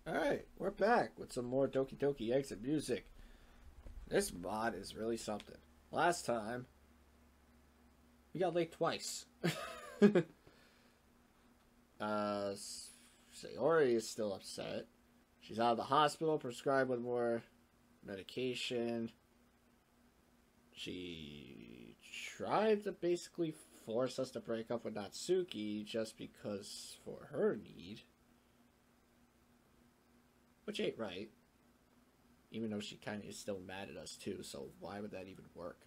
Alright, we're back with some more Doki Doki exit music. This mod is really something. Last time, we got late twice. Sayori is still upset. She's out of the hospital, prescribed with more medication. She tried to basically force us to break up with Natsuki just because for her need. Which ain't right. Even though she kind of is still mad at us too, so why would that even work?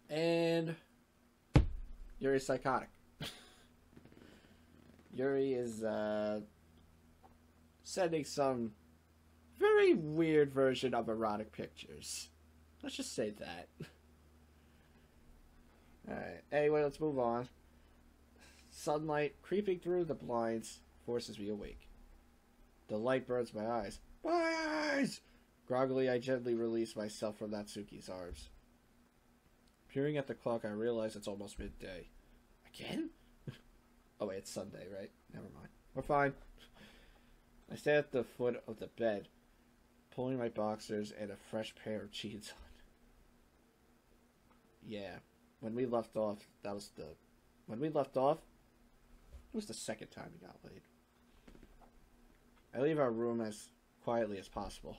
And Yuri's psychotic. Yuri is sending some very weird version of erotic pictures. Let's just say that. Alright, anyway, let's move on. Sunlight creeping through the blinds forces me awake. The light burns my eyes. My eyes! Groggily, I gently release myself from Natsuki's arms. Peering at the clock, I realize it's almost midday. Again? Oh wait, it's Sunday, right? Never mind. We're fine. I stand at the foot of the bed, pulling my boxers and a fresh pair of jeans on. Yeah, when we left off, it was the second time we got laid. I leave our room as quietly as possible.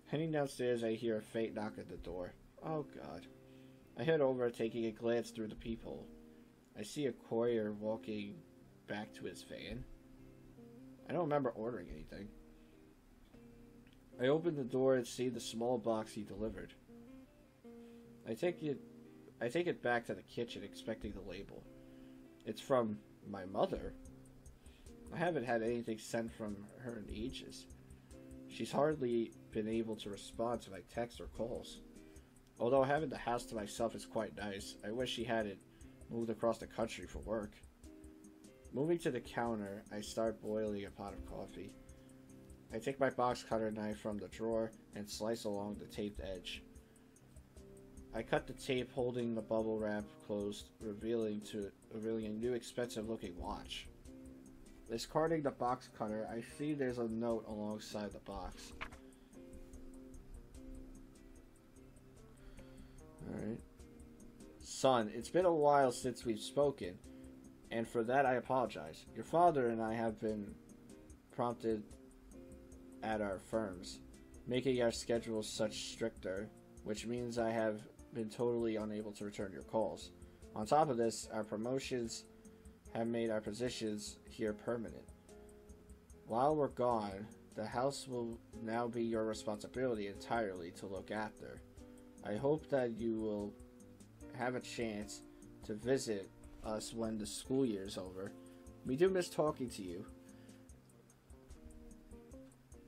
Heading downstairs, I hear a faint knock at the door. Oh god. I head over, taking a glance through the peephole. I see a courier walking back to his van. I don't remember ordering anything. I open the door and see the small box he delivered. I take it back to the kitchen, expecting the label. It's from my mother. I haven't had anything sent from her in ages. She's hardly been able to respond to my texts or calls. Although having the house to myself is quite nice, I wish she hadn't moved across the country for work. Moving to the counter, I start boiling a pot of coffee. I take my box cutter knife from the drawer and slice along the taped edge. I cut the tape holding the bubble wrap closed, revealing a new expensive-looking watch. Discarding the box cutter, I see there's a note alongside the box. Alright. Son, it's been a while since we've spoken, and for that I apologize. Your father and I have been prompted at our firms, making our schedules such stricter, which means I have been totally unable to return your calls. On top of this, our promotions have made our positions here permanent. While we're gone, the house will now be your responsibility entirely to look after. I hope that you will have a chance to visit us when the school year is over. We do miss talking to you.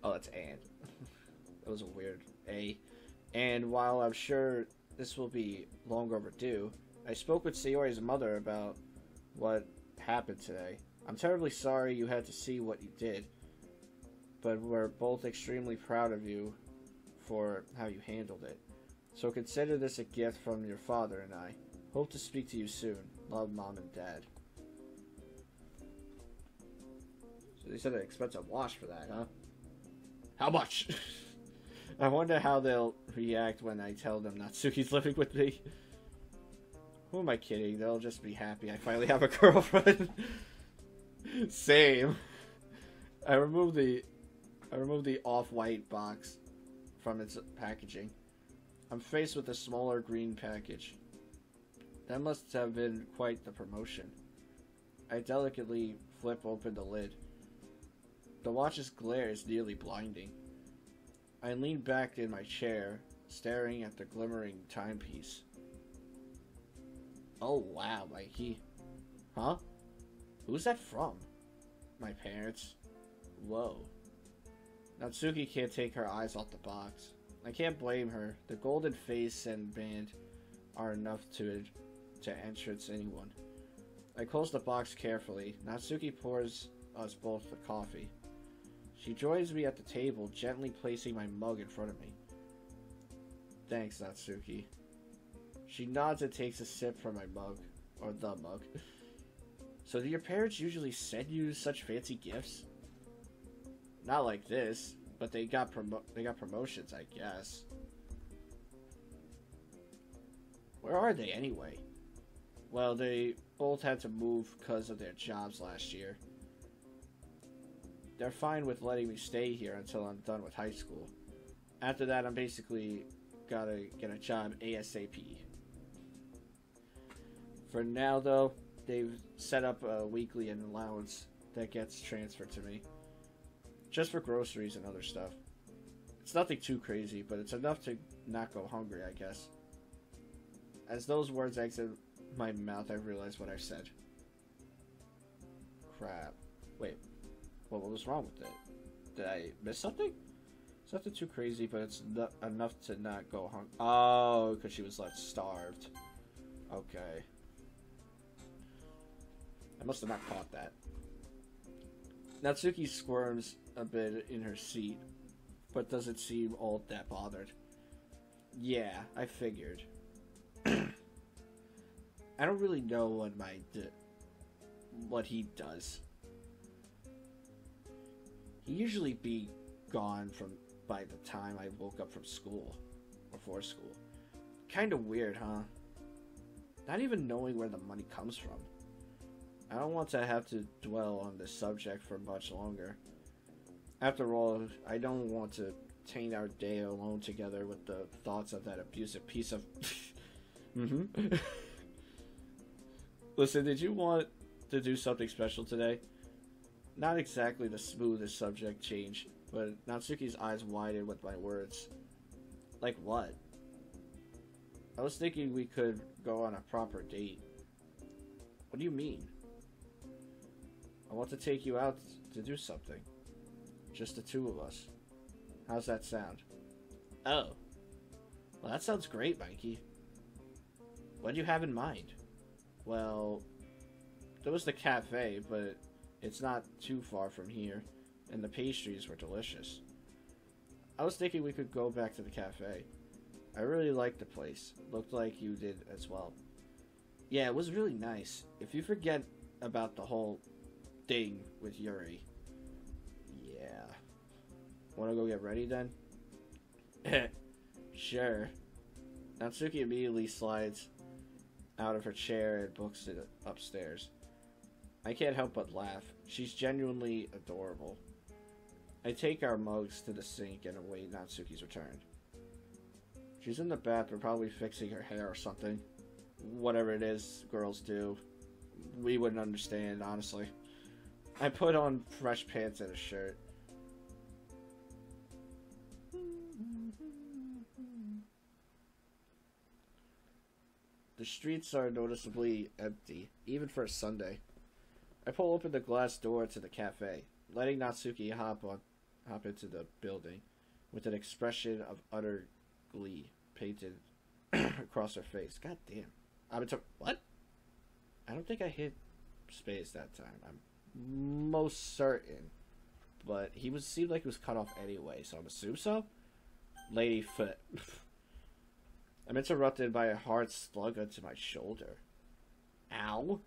Oh, that's Anne. That was a weird A. And while I'm sure this will be long overdue, I spoke with Sayori's mother about what happened today. I'm terribly sorry you had to see what you did, but we're both extremely proud of you for how you handled it. So consider this a gift from your father and I. Hope to speak to you soon. Love, Mom and Dad. So they said an expensive watch for that, huh? How much? I wonder how they'll react when I tell them Natsuki's living with me. Who am I kidding? They'll just be happy I finally have a girlfriend. Same. I removed the off-white box from its packaging. I'm faced with a smaller green package. That must have been quite the promotion. I delicately flip open the lid. The watch's glare is nearly blinding. I lean back in my chair, staring at the glimmering timepiece. Oh wow, Huh? Who's that from? My parents. Whoa. Natsuki can't take her eyes off the box. I can't blame her. The golden face and band are enough to entrance anyone. I close the box carefully. Natsuki pours us both the coffee. She joins me at the table, gently placing my mug in front of me. Thanks, Natsuki. She nods and takes a sip from my mug. Or the mug. So do your parents usually send you such fancy gifts? Not like this, but they got promotions, I guess. Where are they anyway? Well, they both had to move because of their jobs last year. They're fine with letting me stay here until I'm done with high school. After that, I'm basically gotta get a job ASAP. For now, though, they've set up a weekly allowance that gets transferred to me. Just for groceries and other stuff. It's nothing too crazy, but it's enough to not go hungry, I guess. As those words exit my mouth, I realize what I've said. Crap. Wait. What was wrong with it? Did I miss something? It's nothing too crazy, but it's enough to not go hungry. Oh, because she was left starved. Okay. I must have not caught that. Natsuki squirms a bit in her seat, but doesn't seem all that bothered. Yeah, I figured. I don't really know what he does. He usually be gone by the time I woke up from school, before school. Kinda weird, huh? Not even knowing where the money comes from. I don't want to have to dwell on this subject for much longer. After all, I don't want to taint our day alone together with the thoughts of that abusive piece of... Listen, did you want to do something special today? Not exactly the smoothest subject change, but Natsuki's eyes widened with my words. Like what? I was thinking we could go on a proper date. What do you mean? I want to take you out to do something. Just the two of us. How's that sound? Oh. Well, that sounds great, Mikey. What do you have in mind? Well, there was the cafe, but it's not too far from here, and the pastries were delicious. I was thinking we could go back to the cafe. I really liked the place. Looked like you did as well. Yeah, it was really nice. If you forget about the whole thing with Yuri. Yeah. Wanna go get ready then? Sure. Natsuki immediately slides out of her chair and books it upstairs. I can't help but laugh. She's genuinely adorable. I take our mugs to the sink and await Natsuki's return. She's in the bathroom, probably fixing her hair or something. Whatever it is girls do. We wouldn't understand, honestly. I put on fresh pants and a shirt. The streets are noticeably empty, even for a Sunday. I pull open the glass door to the cafe, letting Natsuki hop into the building, with an expression of utter glee painted across her face. God damn. What? I don't think I hit space that time. I'm most certain. But seemed like he was cut off anyway, so I'm assuming so? Lady foot. I'm interrupted by a hard slug onto my shoulder. Ow?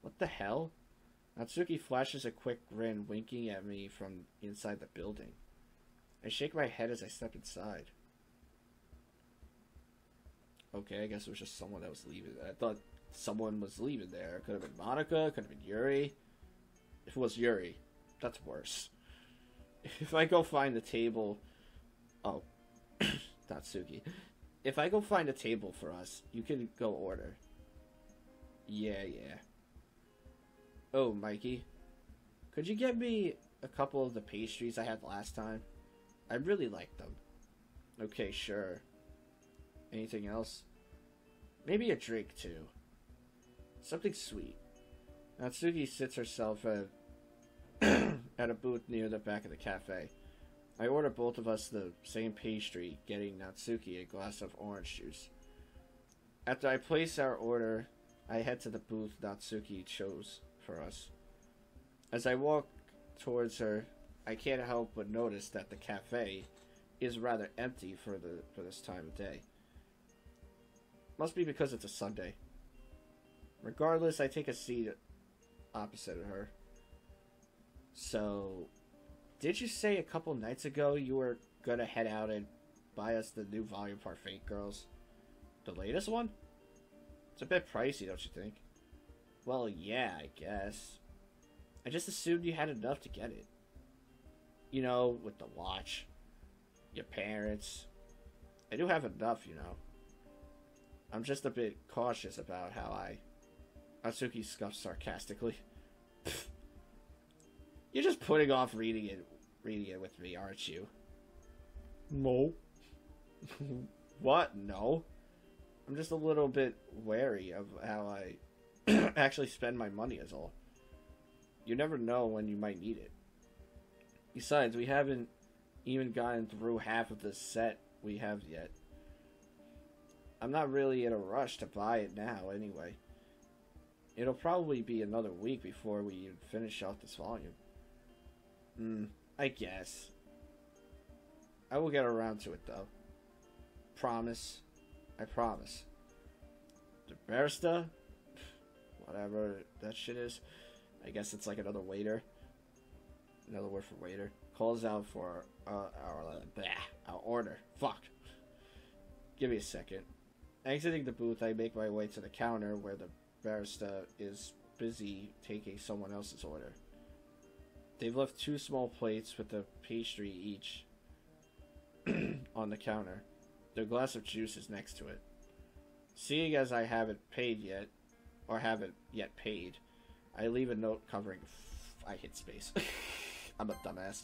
What the hell? Natsuki flashes a quick grin, winking at me from inside the building. I shake my head as I step inside. Okay, I guess it was just someone that was leaving. I thought someone was leaving there. It could have been Monica, could have been Yuri. If it was Yuri, that's worse. If I go find the table... Oh, Natsuki. If I go find a table for us, you can go order. Yeah. Oh, Mikey. Could you get me a couple of the pastries I had last time? I really liked them. Okay, sure. Anything else? Maybe a drink, too. Something sweet. Natsuki sits herself at a booth near the back of the cafe. I order both of us the same pastry, getting Natsuki a glass of orange juice. After I place our order, I head to the booth Natsuki chose for us. As I walk towards her, I can't help but notice that the cafe is rather empty for this time of day. Must be because it's a Sunday. Regardless, I take a seat opposite of her. So, did you say a couple nights ago you were gonna head out and buy us the new volume for our Fate Girls? The latest one? It's a bit pricey, don't you think? Well, yeah, I guess. I just assumed you had enough to get it. You know, with the watch, your parents. I do have enough, you know. I'm just a bit cautious about how I... Natsuki scoffed sarcastically. You're just putting off reading it with me, aren't you? No. What? No. I'm just a little bit wary of how I actually spend my money is all. You never know when you might need it. Besides, we haven't even gotten through half of the set we have yet. I'm not really in a rush to buy it now anyway. It'll probably be another week before we even finish off this volume. I guess. I will get around to it though. Promise. I promise. The barista? Whatever that shit is. I guess it's like another waiter. Another word for waiter. Calls out for our order. Fuck. Give me a second. Exiting the booth, I make my way to the counter where the barista is busy taking someone else's order. They've left 2 small plates with a pastry each on the counter. Their glass of juice is next to it. Seeing as I haven't paid yet, or haven't yet paid, I leave a note covering... I hit space. I'm a dumbass.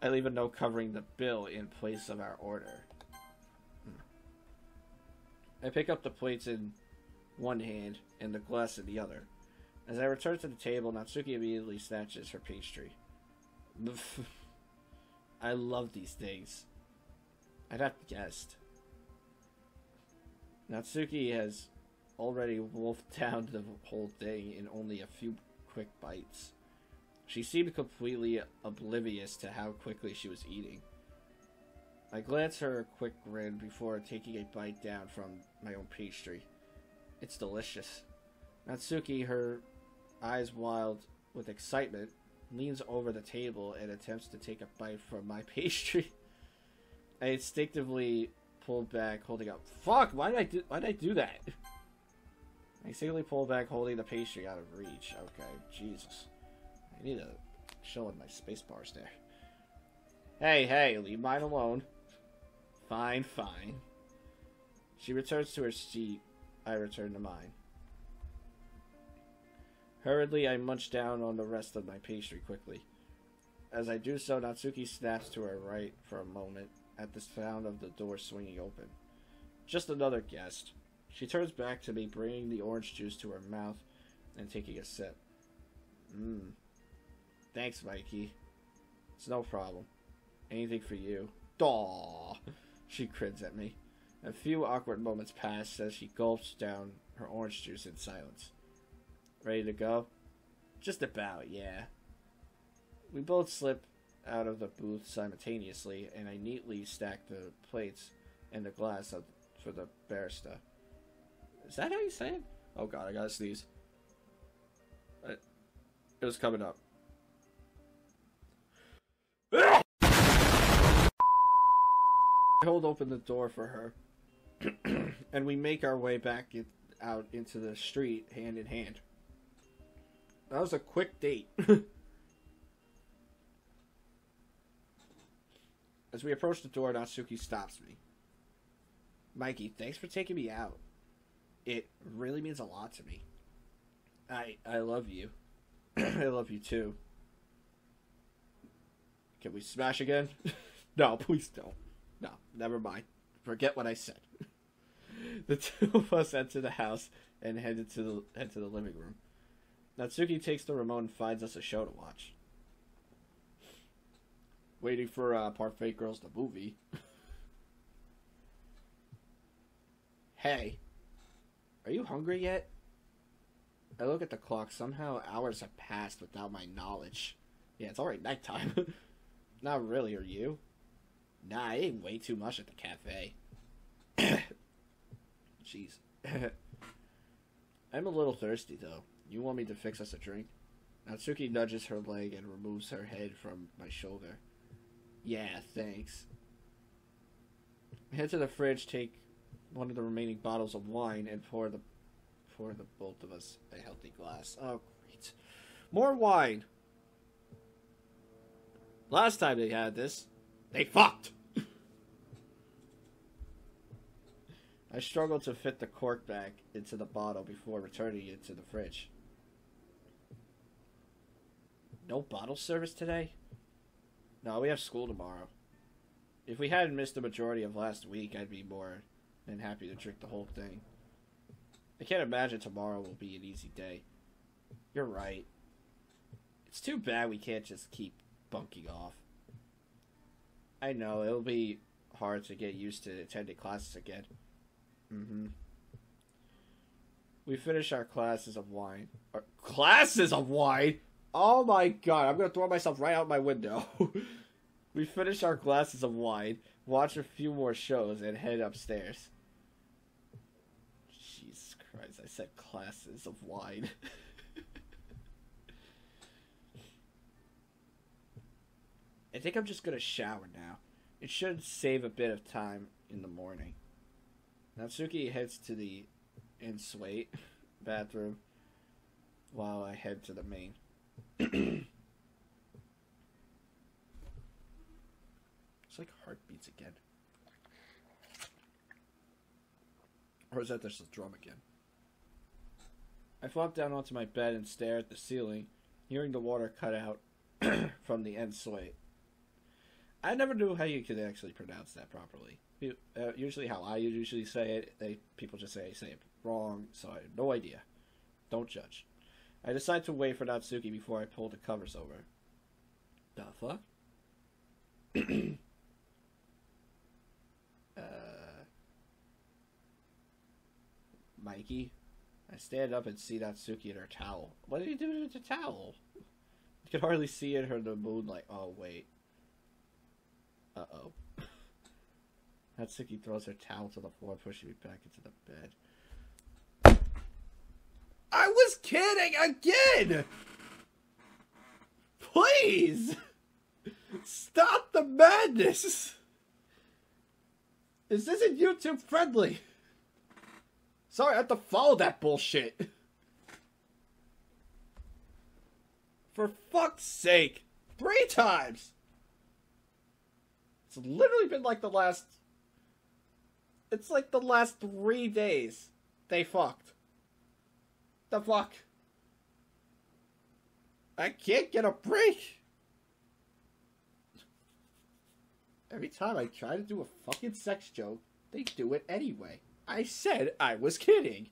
I leave a note covering the bill in place of our order. I pick up the plates in one hand and the glass in the other. As I return to the table, Natsuki immediately snatches her pastry. I love these things. I'd have guessed. Natsuki has already wolfed down the whole thing in only a few quick bites. She seemed completely oblivious to how quickly she was eating. I glance her a quick grin before taking a bite down from my own pastry. It's delicious. Natsuki, her eyes wild with excitement, leans over the table and attempts to take a bite from my pastry. I instinctively pulled back, holding up. Fuck! Why did I do that? I instinctively pulled back, holding the pastry out of reach. Okay, Jesus. I need to chill with my space bars there. Hey, leave mine alone. Fine. She returns to her seat. I return to mine. Hurriedly, I munch down on the rest of my pastry quickly. As I do so, Natsuki snaps to her right for a moment at the sound of the door swinging open. Just another guest. She turns back to me, bringing the orange juice to her mouth and taking a sip. Thanks, Mikey. It's no problem. Anything for you. Daw! She grins at me. A few awkward moments pass as she gulps down her orange juice in silence. Ready to go? Just about, yeah. We both slip out of the booth simultaneously, and I neatly stack the plates and the glass up for the barista. Is that how you say it? Oh god, I gotta sneeze. It was coming up. I hold open the door for her, and we make our way back out into the street hand in hand. That was a quick date. As we approach the door, Natsuki stops me. Mikey, thanks for taking me out. It really means a lot to me. I love you. I love you too. Can we smash again? No, please don't. No, never mind. Forget what I said. The two of us enter the house and head to the living room. Natsuki takes the remote and finds us a show to watch. Waiting for Parfait Girls the movie. Hey, are you hungry yet? I look at the clock. Somehow hours have passed without my knowledge. Yeah, it's already nighttime. Not really, are you? Nah, I ate way too much at the cafe. Jeez. I'm a little thirsty, though. You want me to fix us a drink? Natsuki nudges her leg and removes her head from my shoulder. Yeah, thanks. I head to the fridge, take one of the remaining bottles of wine, and pour the both of us a healthy glass. Oh, great. More wine! Last time they had this, they fucked! I struggled to fit the cork back into the bottle before returning it to the fridge. No bottle service today? No, we have school tomorrow. If we hadn't missed the majority of last week, I'd be more than happy to drink the whole thing. I can't imagine tomorrow will be an easy day. You're right. It's too bad we can't just keep bunking off. I know, it'll be hard to get used to attending classes again. We finish our classes of wine. Our classes of wine? Oh my god, I'm gonna throw myself right out my window. We finish our glasses of wine, watch a few more shows, and head upstairs. Jesus Christ, I said classes of wine. I think I'm just gonna shower now. It should save a bit of time in the morning. Natsuki heads to the in-suite bathroom while I head to the main. It's like heartbeats again. Or is that just a drum again? I flop down onto my bed and stare at the ceiling, hearing the water cut out from the en-suite. I never knew how you could actually pronounce that properly. Usually how I usually say it, people just say it wrong, so I have no idea. Don't judge. I decide to wait for Natsuki before I pull the covers over. The fuck? Mikey? I stand up and see Natsuki in her towel. What are you doing with the towel? You can hardly see it in the moonlight. Oh, wait. Uh-oh. Natsuki throws her towel to the floor, pushing me back into the bed. I was kidding again! Please! Stop the madness! This isn't YouTube friendly. Sorry, I have to follow that bullshit. For fuck's sake. 3 times! It's literally been like the last... It's like the last 3 days they fucked. The fuck? I can't get a break. Every time I try to do a fucking sex joke, they do it anyway. I said I was kidding.